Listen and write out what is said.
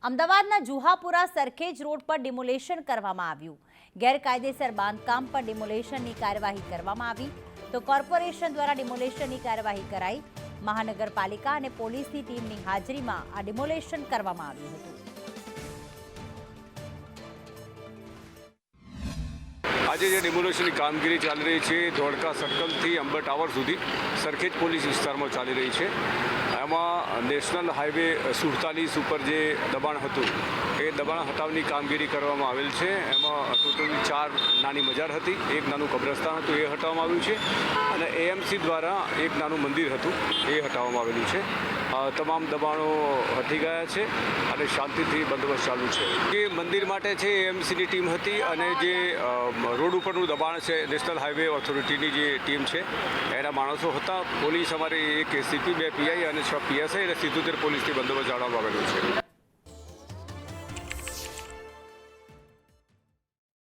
અમદાવાદના જુહાપુરા સરખેજ રોડ પર ડિમોલેશન કરવામાં આવ્યું। ગેરકાયદેસર બાંધકામ પર ડિમોલેશનની કાર્યવાહી કરવામાં આવી તો કોર્પોરેશન દ્વારા ડિમોલેશનની કાર્યવાહી કરાઈ। મહાનગરપાલિકા અને પોલીસની ટીમની હાજરીમાં આ ડિમોલેશન કરવામાં આવ્યું હતું। आज જે ડિમોલેશનની કામગીરી ચાલી રહી છે ધોળકા સર્કલથી અંબર ટાવર સુધી સરખેજ પોલીસ વિસ્તારમાં ચાલી રહી છે। એમાં નેશનલ હાઈવે 47 ઉપર જે દબાણ હતું એ દબાણ હટાવવાની કામગીરી કરવામાં આવેલ છે। એમાં ટોટલ 4 નાની મજાર હતી, એક નાનું કબ્રસ્તાન હતું એ હટાવવામાં આવ્યું છે અને એએમસી દ્વારા એક નાનું મંદિર હતું એ હટાવવામાં આવેલું છે। તમામ દબાણો હટી ગયા છે અને શાંતિથી બંદોબસ્ત ચાલુ છે। જે મંદિર માટે છે એએમસીની ટીમ હતી અને જે રોડ ઉપરનું દબાણ છે નેશનલ હાઈવે ઓથોરિટીની જે ટીમ છે એના માણસો હતા। પોલીસ અમારી એક એસીપી, 2 પીઆઈ અને 6 પીએસઆઈ અને 77 પોલીસથી બંદોબસ્ત જાળવવામાં આવેલું છે।